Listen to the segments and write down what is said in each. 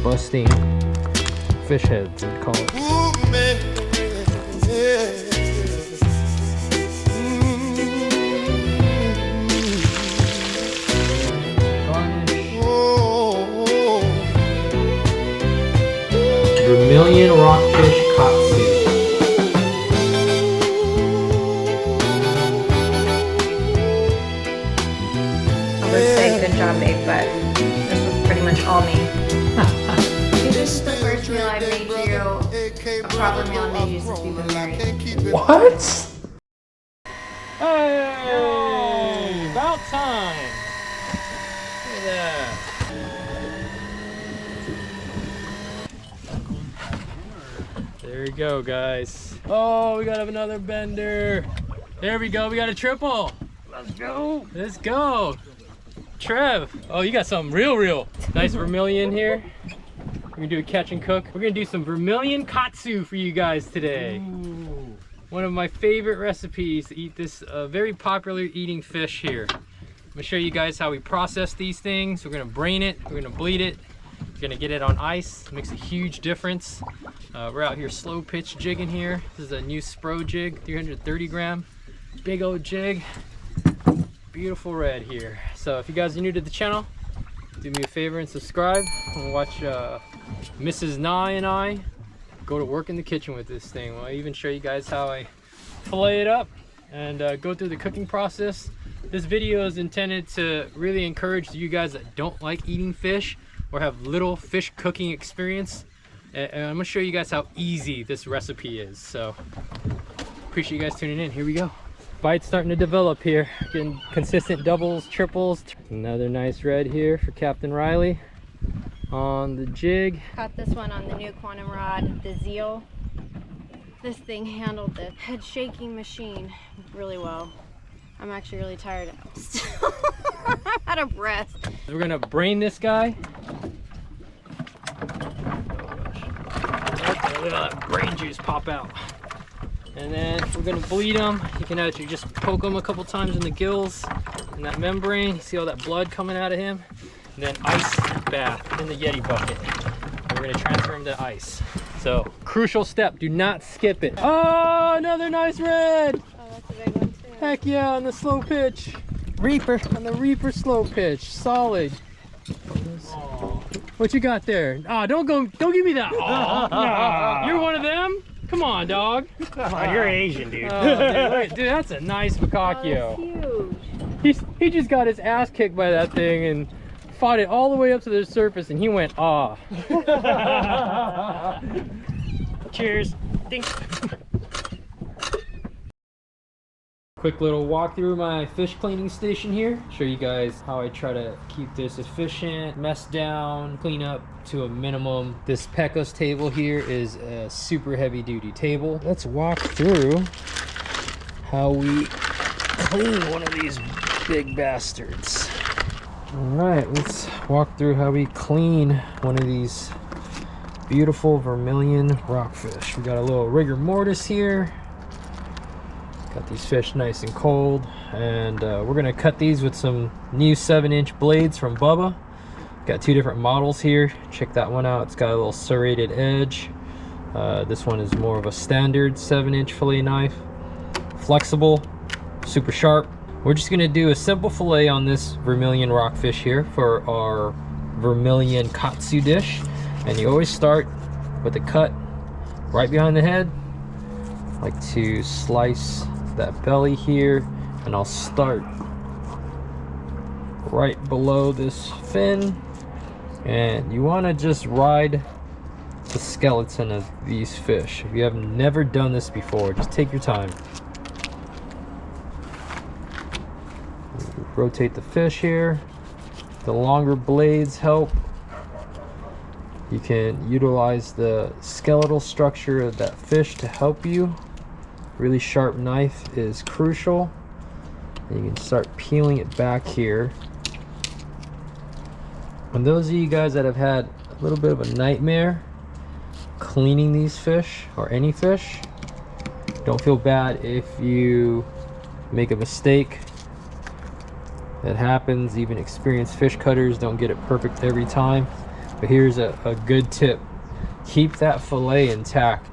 busting fish heads, I'd call it. Ooh, man, yeah. Vermillion Rockfish Katsu. I would say good job, babe, but this was pretty much all me. This is the first meal I've made you, a proper meal I made you since we've been married. What? Hey, about time. Look at that. There we go, guys. Oh, we got another bender. There we go. We got a triple. Let's go. Let's go. Trev. Oh, you got something real. Nice vermilion here. We're gonna do a catch and cook. We're gonna do some vermilion katsu for you guys today. Ooh. One of my favorite recipes to eat this very popular eating fish here. I'm gonna show you guys how we process these things. We're gonna brain it. We're gonna bleed it. We're gonna get it on ice. It makes a huge difference. We're out here slow pitch jigging here. This is a new Spro jig, 330 gram. Big old jig. Beautiful red here. So if you guys are new to the channel, do me a favor and subscribe and watch Mrs. Nye and I go to work in the kitchen with this thing. I'll even show you guys how I fillet it up and go through the cooking process. This video is intended to really encourage you guys that don't like eating fish or have little fish cooking experience. And I'm gonna show you guys how easy this recipe is. So appreciate you guys tuning in. Here we go. Bite's starting to develop here. Getting consistent doubles, triples. Another nice red here for Captain Riley on the jig. Caught this one on the new quantum rod, the Zeal. This thing handled the head shaking machine really well. I'm actually really tired. I'm out of breath. We're gonna brain this guy. Look at that brain juice pop out. And then we're gonna bleed them. You can actually just poke them a couple times in the gills and that membrane. You see all that blood coming out of him? And then ice bath in the Yeti bucket. And we're gonna transfer him to ice. So crucial step, do not skip it. Oh, another nice red. Oh, that's a big one too. Heck yeah, on the slow pitch. Reaper. On the Reaper slow pitch, solid. What you got there? Ah, don't give me that. Oh, you're one of them? Come on, dog. Come on, you're Asian, dude. Dude, that's a nice macaquio. Oh, that's huge. He just got his ass kicked by that thing and fought it all the way up to the surface, and he went, ah. Cheers. Ding. Quick little walk through my fish cleaning station here. Show you guys how I try to keep this efficient, mess down, clean up to a minimum. This Pecos table here is a super heavy duty table. Let's walk through how we clean one of these big bastards. All right, let's walk through how we clean one of these beautiful vermilion rockfish. We got a little rigor mortis here. Got these fish nice and cold, and we're gonna cut these with some new 7-inch blades from Bubba. Got two different models here. Check that one out. It's got a little serrated edge. This one is more of a standard 7-inch fillet knife. Flexible, super sharp. We're just gonna do a simple fillet on this vermilion rockfish here for our vermilion katsu dish. And you always start with a cut right behind the head. I like to slice that belly here, and I'll start right below this fin, and you want to just ride the skeleton of these fish. If you have never done this before, just take your time. Rotate the fish here. The longer blades help. You can utilize the skeletal structure of that fish to help you. Really sharp knife is crucial. And you can start peeling it back here. And those of you guys that have had a little bit of a nightmare cleaning these fish, or any fish, don't feel bad if you make a mistake. That happens. Even experienced fish cutters don't get it perfect every time. But here's a good tip. Keep that fillet intact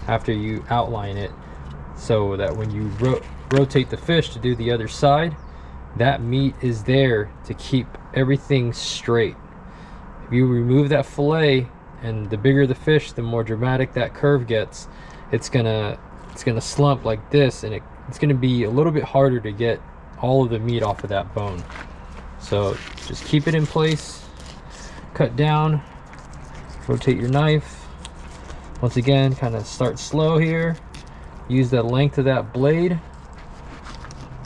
after you outline it, so that when you rotate the fish to do the other side, that meat is there to keep everything straight. If you remove that fillet, and the bigger the fish, the more dramatic that curve gets, it's gonna slump like this, and it's gonna be a little bit harder to get all of the meat off of that bone. So just keep it in place, cut down, rotate your knife. Once again, kind of start slow here. Use the length of that blade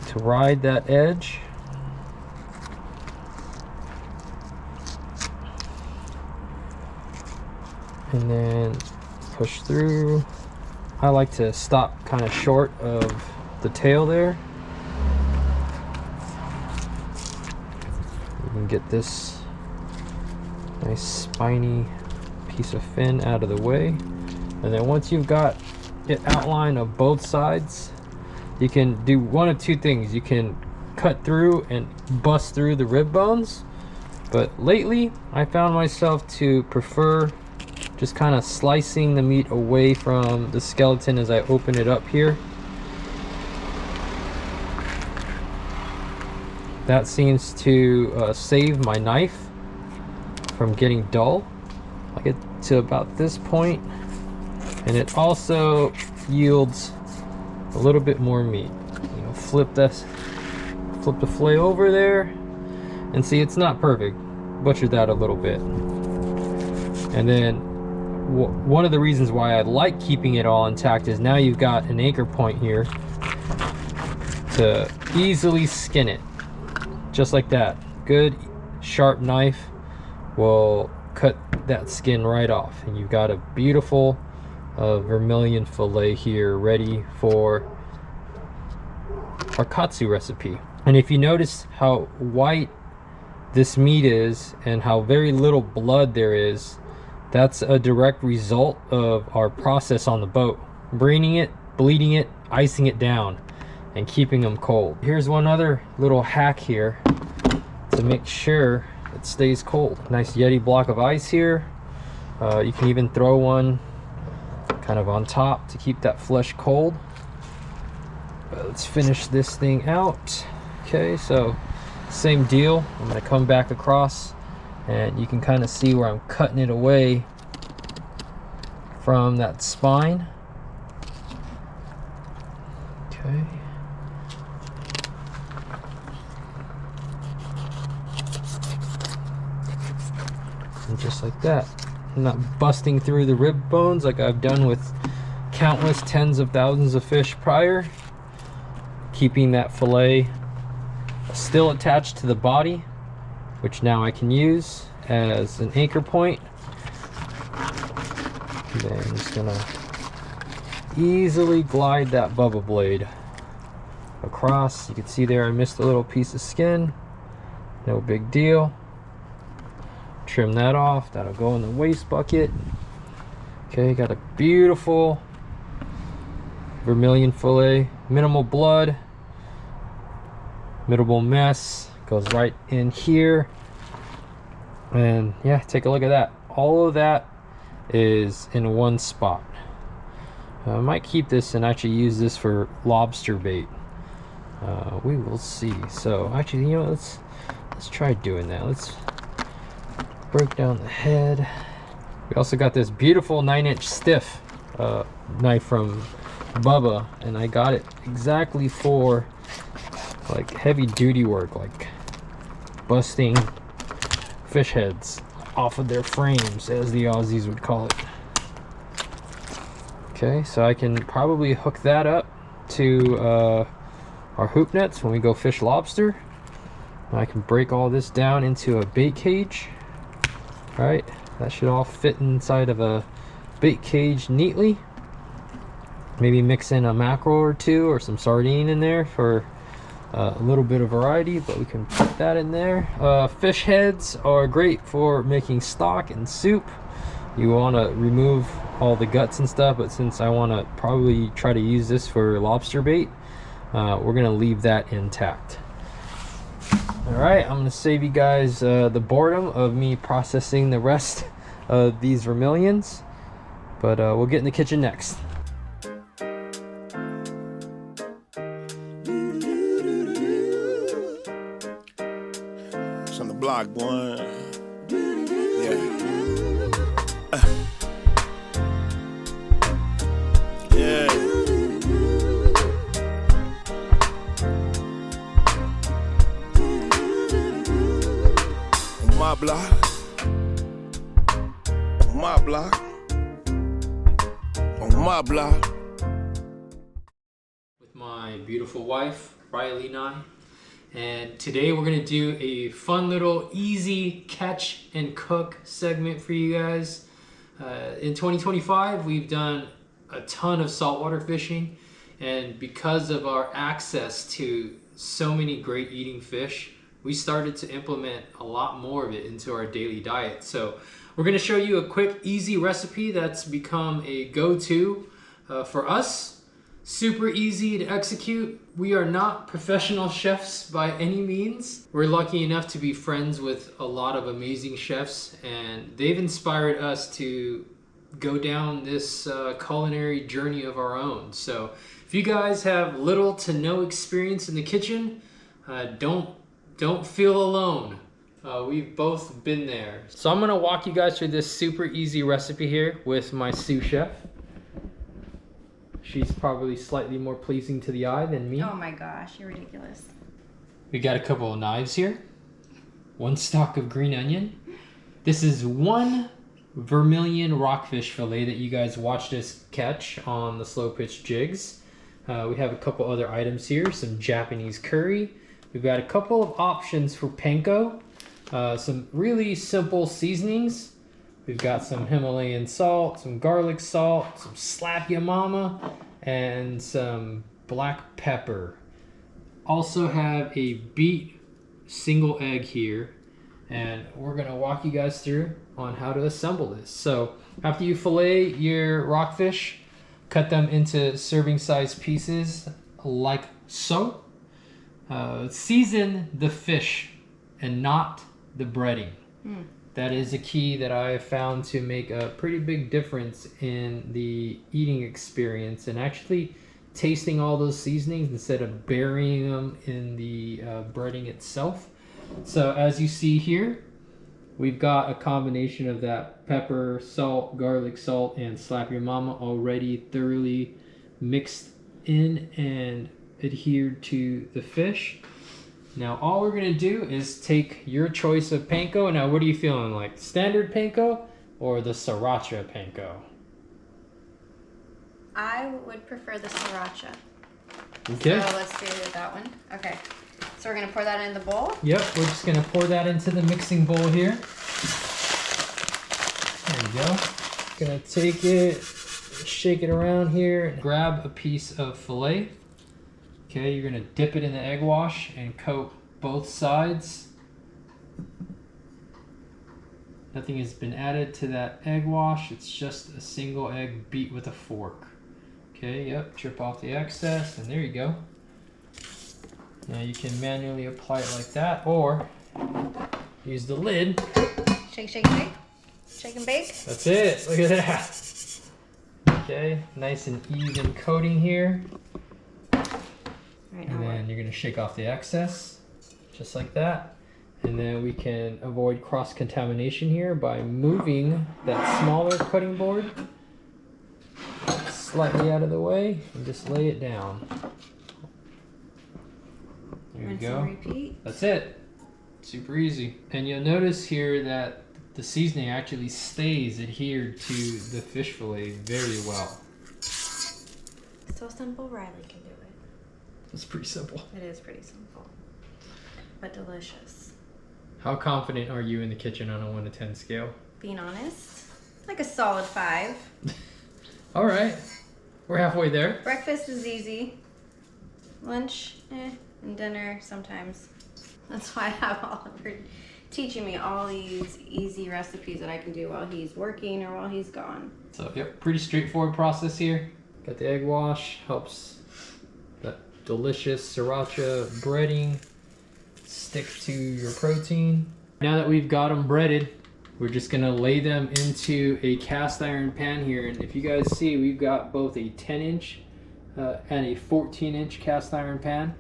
to ride that edge. And then push through. I like to stop kind of short of the tail there. You can get this nice spiny piece of fin out of the way. And then once you've got it outlined of both sides, you can do one of two things. You can cut through and bust through the rib bones, but lately I found myself to prefer just kind of slicing the meat away from the skeleton as I open it up here. That seems to save my knife from getting dull. I get to about this point, and it also yields a little bit more meat. You know, flip the fillet over there, and see, it's not perfect. Butchered that a little bit. And then one of the reasons why I like keeping it all intact is now you've got an anchor point here to easily skin it, just like that. Good sharp knife will cut that skin right off, and you've got a beautiful vermilion fillet here ready for our Katsu recipe. And if you notice how white this meat is and how very little blood there is, that's a direct result of our process on the boat. Braining it, bleeding it, icing it down, and keeping them cold. Here's one other little hack here to make sure it stays cold. Nice Yeti block of ice here. You can even throw one kind of on top to keep that flesh cold. Let's finish this thing out. Okay, so same deal. I'm gonna come back across, and you can kind of see where I'm cutting it away from that spine. Okay. And just like that. I'm not busting through the rib bones like I've done with countless tens of thousands of fish prior. Keeping that fillet still attached to the body, which now I can use as an anchor point. And then I'm just gonna easily glide that bubba blade across. You can see there I missed a little piece of skin. No big deal. Trim that off. That'll go in the waste bucket. Okay, got a beautiful vermilion fillet. Minimal blood, minimal mess. Goes right in here. And yeah, take a look at that. All of that is in one spot. I might keep this and actually use this for lobster bait. We will see. So actually, you know, let's try doing that. Let's break down the head. We also got this beautiful 9-inch stiff knife from Bubba, and I got it exactly for like heavy duty work, like busting fish heads off of their frames, as the Aussies would call it. Okay, so I can probably hook that up to our hoop nets when we go fish lobster. I can break all this down into a bait cage. All right, that should all fit inside of a bait cage neatly. Maybe mix in a mackerel or two or some sardine in there for a little bit of variety, but we can put that in there. Fish heads are great for making stock and soup. You want to remove all the guts and stuff, but since I want to probably try to use this for lobster bait, we're going to leave that intact. All right, I'm gonna save you guys the boredom of me processing the rest of these vermilions, but we'll get in the kitchen next. It's on the block, boy. Yeah. Yeah. On my block. On my block. On my block. With my beautiful wife, Riley and I. And today we're gonna do a fun little easy catch and cook segment for you guys. In 2025, we've done a ton of saltwater fishing, and because of our access to so many great eating fish, we started to implement a lot more of it into our daily diet. So we're gonna show you a quick, easy recipe that's become a go-to for us. Super easy to execute. We are not professional chefs by any means. We're lucky enough to be friends with a lot of amazing chefs, and they've inspired us to go down this culinary journey of our own. So if you guys have little to no experience in the kitchen, don't feel alone. We've both been there. So I'm gonna walk you guys through this super easy recipe here with my sous chef. She's probably slightly more pleasing to the eye than me. Oh my gosh, you're ridiculous. We got a couple of knives here. One stalk of green onion. This is one Vermillion Rockfish fillet that you guys watched us catch on the slow pitch jigs. We have a couple other items here. Some Japanese curry. We've got a couple of options for panko. Some really simple seasonings. We've got some Himalayan salt, some garlic salt, some slap ya mama, and some black pepper. Also have a beet single egg here, and we're gonna walk you guys through on how to assemble this. So after you fillet your rockfish, cut them into serving size pieces like so. Season the fish and not the breading. That is a key that I have found to make a pretty big difference in the eating experience and actually tasting all those seasonings instead of burying them in the breading itself. So as you see here, we've got a combination of that pepper, salt, garlic salt, and slap your mama already thoroughly mixed in and adhered to the fish. Now all we're gonna do is take your choice of panko. Now what are you feeling like? Standard panko or the sriracha panko? I would prefer the sriracha. Okay. So let's do that one. Okay. So we're gonna pour that in the bowl. Yep, we're just gonna pour that into the mixing bowl here. There you go. Gonna take it, shake it around here, grab a piece of fillet. Okay, you're gonna dip it in the egg wash and coat both sides. Nothing has been added to that egg wash. It's just a single egg beat with a fork. Okay, yep, trip off the excess, and there you go. Now you can manually apply it like that, or use the lid. Shake, shake, shake. Shake and bake. That's it, look at that. Okay, nice and even coating here. Right, And then you're gonna shake off the excess, just like that. And then we can avoid cross-contamination here by moving that smaller cutting board slightly out of the way and just lay it down. There you rinse go. and repeat. That's it. Super easy. And you'll notice here that the seasoning actually stays adhered to the fish fillet very well. So simple, Riley can do it. It's pretty simple. It is pretty simple, but delicious. How confident are you in the kitchen on a 1 to 10 scale? Being honest, like a solid 5. All right, we're halfway there. Breakfast is easy. Lunch, and dinner sometimes. That's why I have all of her teaching me all these easy recipes that I can do while he's working or while he's gone. So, yep, pretty straightforward process here. Got the egg wash, helps that delicious sriracha breading stick to your protein. Now that we've got them breaded, we're just gonna lay them into a cast iron pan here. And if you guys see, we've got both a 10-inch and a 14-inch cast iron pan.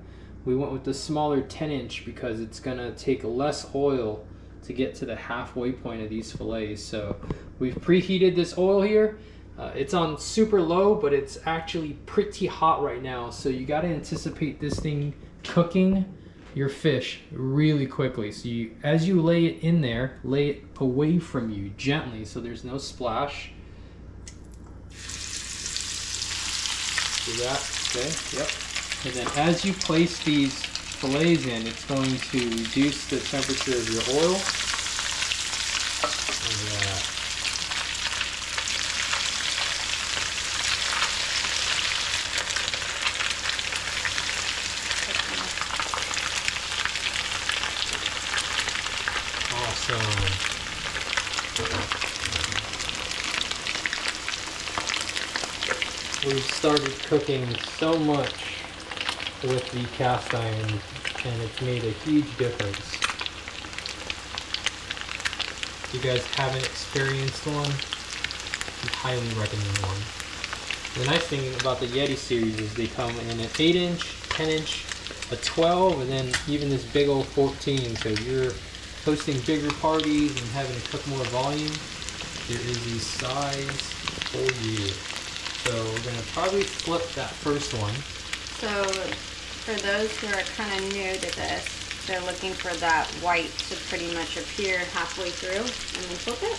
We went with the smaller 10-inch because it's gonna take less oil to get to the halfway point of these fillets. So we've preheated this oil here. It's on super low, but it's actually pretty hot right now. So you gotta anticipate this thing cooking your fish really quickly. So as you lay it in there, lay it away from you gently so there's no splash. Do that, okay, yep. And then as you place these fillets in, it's going to reduce the temperature of your oil. Awesome. We've started cooking so much with the cast iron and it's made a huge difference. If you guys haven't experienced one, I highly recommend one. The nice thing about the Yeti series is they come in an 8-inch, 10-inch, a 12, and then even this big old 14. So if you're hosting bigger parties and having to cook more volume, there is the size for you. So we're going to probably flip that first one. So for those who are kind of new to this, they're looking for that white to pretty much appear halfway through and then flip it?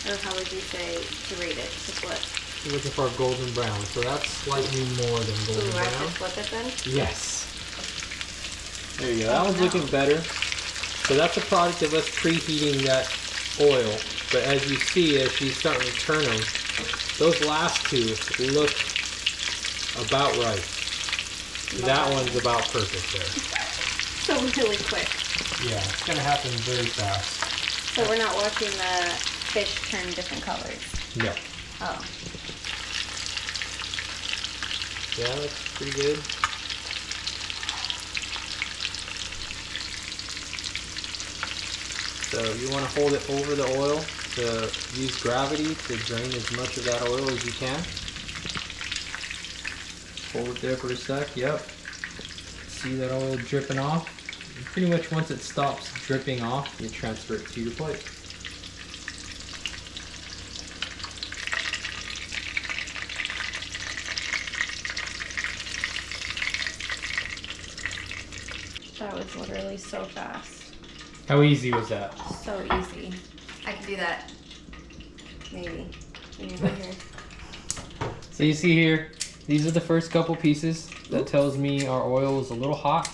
Or how would you say to rate it, to flip? We're looking for a golden brown, so that's slightly more than golden Ooh, I brown. have to flip it then? Yes. There you go. That one's looking better. So that's a product of us preheating that oil. But as you see, as she's starting to turn them, those last two look about right. That one's about perfect there. So really quick. Yeah, it's going to happen very fast. So we're not watching the fish turn different colors? No. Oh. Yeah, that's pretty good. So you want to hold it over the oil to use gravity to drain as much of that oil as you can. Hold it there for a sec, yep. See that oil dripping off? And pretty much once it stops dripping off, you transfer it to your plate. That was literally so fast. How easy was that? So easy. I could do that. Maybe. Here. So you see here, these are the first couple pieces. That tells me our oil is a little hot.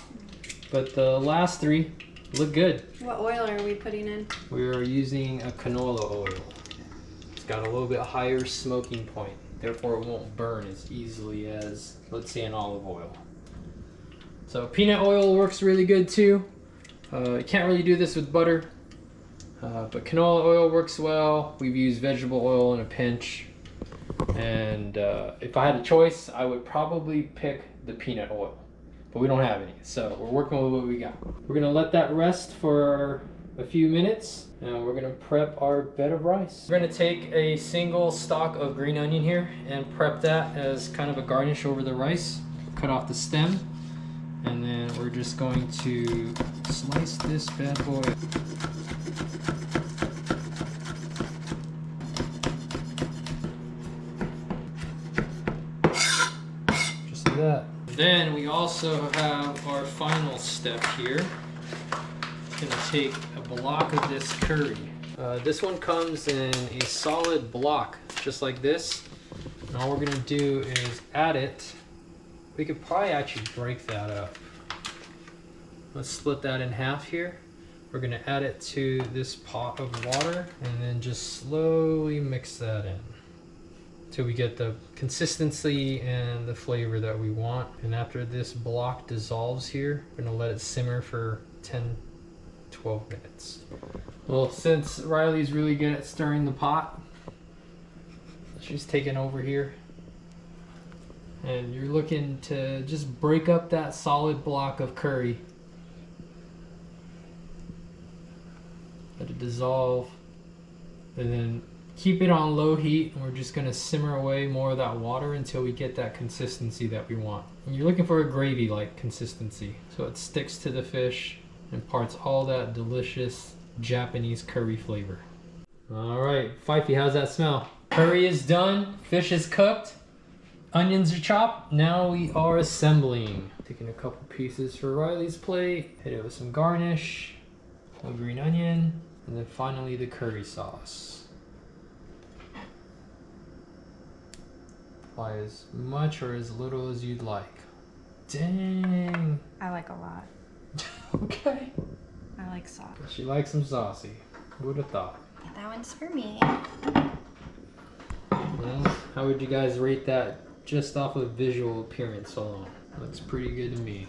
But the last three look good. What oil are we putting in? We are using a canola oil. It's got a little bit higher smoking point. Therefore it won't burn as easily as, let's say, an olive oil. So peanut oil works really good too. You can't really do this with butter, but canola oil works well. We've used vegetable oil in a pinch. And if I had a choice, I would probably pick the peanut oil, but we don't have any. So we're working with what we got. We're gonna let that rest for a few minutes and we're gonna prep our bed of rice. We're gonna take a single stalk of green onion here and prep that as kind of a garnish over the rice. Cut off the stem. And then we're just going to slice this bad boy. Just like that. Then we also have our final step here. Gonna take a block of this curry. This one comes in a solid block, just like this. And all we're gonna do is add it. We could probably actually break that up. Let's split that in half here. We're gonna add it to this pot of water and then just slowly mix that in till we get the consistency and the flavor that we want. And after this block dissolves here, we're gonna let it simmer for 10-12 minutes. Well, since Riley's really good at stirring the pot, she's taking over here. And you're looking to just break up that solid block of curry dissolve, and then keep it on low heat, and we're just gonna simmer away more of that water until we get that consistency that we want. And you're looking for a gravy-like consistency, so it sticks to the fish and imparts all that delicious Japanese curry flavor. All right, Fifey, how's that smell? Curry is done, fish is cooked, onions are chopped. Now we are assembling. Taking a couple pieces for Riley's plate, hit it with some garnish, a green onion, and then finally the curry sauce. Apply as much or as little as you'd like. Dang. I like a lot. Okay. I like sauce. She likes some saucy. Who would have thought? That one's for me. Well, how would you guys rate that just off of visual appearance alone? Looks pretty good to me.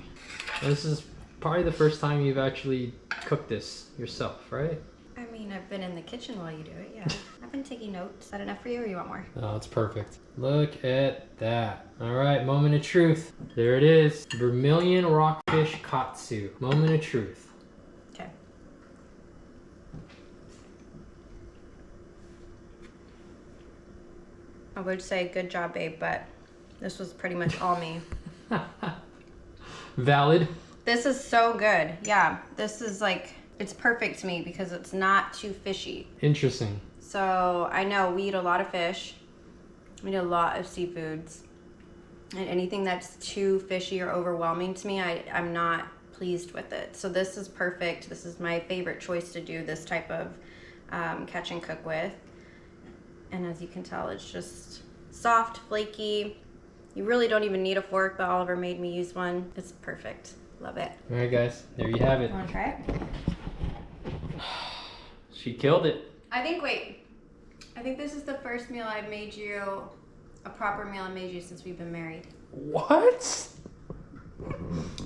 This is probably the first time you've actually cooked this yourself, right? I mean, I've been in the kitchen while you do it, yeah. I've been taking notes. Is that enough for you or you want more? Oh, it's perfect. Look at that. All right, moment of truth. There it is. Vermillion Rockfish Katsu. Moment of truth. Okay. I would say good job, babe, but this was pretty much all me. Valid. This is so good. Yeah, this is like, it's perfect to me because it's not too fishy. Interesting. So I know we eat a lot of fish. We eat a lot of seafoods. And anything that's too fishy or overwhelming to me, I'm not pleased with it. So this is perfect. This is my favorite choice to do this type of catch and cook with. And as you can tell, it's just soft, flaky. You really don't even need a fork, but Oliver made me use one. It's perfect. Love it. All right, guys, there you have it. You wanna try it? She killed it. I think this is the first meal I've made you, a proper meal I made you since we've been married. What?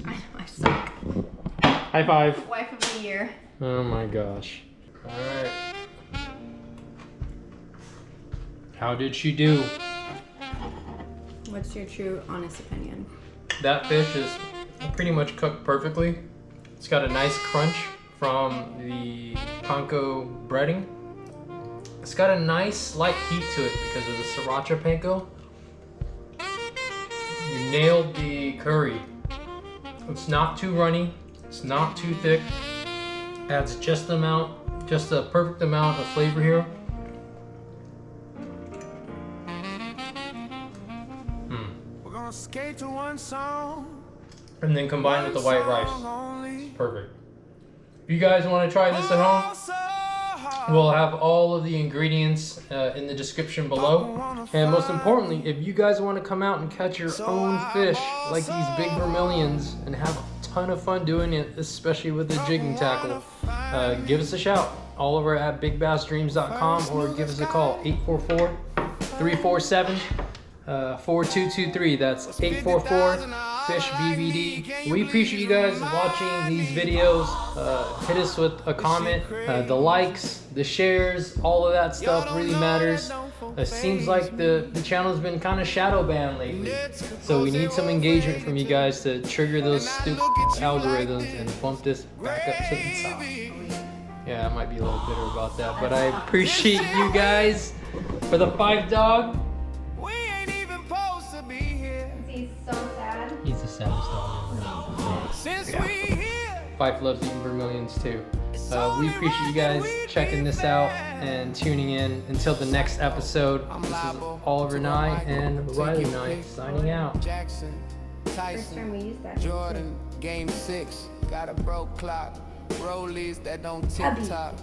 I know, I suck. High five. Wife of the year. Oh my gosh. All right. How did she do? What's your true, honest opinion? That fish is pretty much cooked perfectly. It's got a nice crunch from the panko breading. It's got a nice slight heat to it because of the sriracha panko. You nailed the curry. It's not too runny. It's not too thick. Adds just a perfect amount of flavor here. Skate to one song. And then combined with the white rice. Perfect. If you guys want to try this at home, we'll have all of the ingredients in the description below. And most importantly, if you guys want to come out and catch your own fish like these big vermilions and have a ton of fun doing it, especially with the jigging tackle, give us a shout all over at bigbassdreams.com or give us a call 844-347 4223. That's 844-FISH-BBD. We appreciate you guys watching these videos. Hit us with a comment. The likes, the shares, all of that stuff really matters. It seems like the channel's been kind of shadow banned lately. So we need some engagement from you guys to trigger those stupid algorithms and bump this back up to the top. Yeah, I might be a little bitter about that, but I appreciate you guys. For the Five Dog, He's so sad. he's the saddest dog ever. Yeah. Fife loves eating vermilions too. We appreciate you guys checking this out and tuning in. Until the next episode, this is Oliver Nye and Riley Nye signing out. First time we used that. Jordan, game 6, got a broke clock. Rollies that don't tick tock.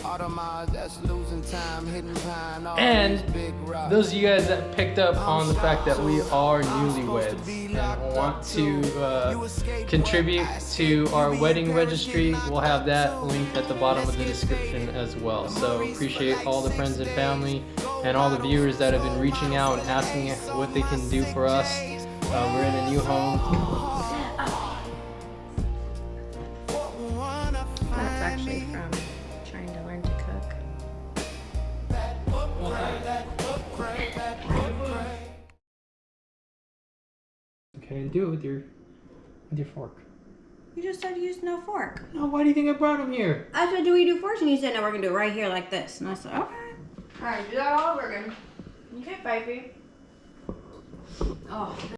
Audemars that's losing time, hitting pine. And those of you guys that picked up on the fact that we are newlyweds and want to contribute to our wedding registry, we'll have that link at the bottom of the description as well. So appreciate all the friends and family and all the viewers that have been reaching out and asking what they can do for us. We're in a new home. That's actually from trying to learn to cook. Okay, and do it with your fork. You just said use no fork. No, why do you think I brought him here? I said, do we do forks? And you said, no, we're gonna do it right here like this. And I said, okay. All right, do that all over again. Okay, baby. Oh.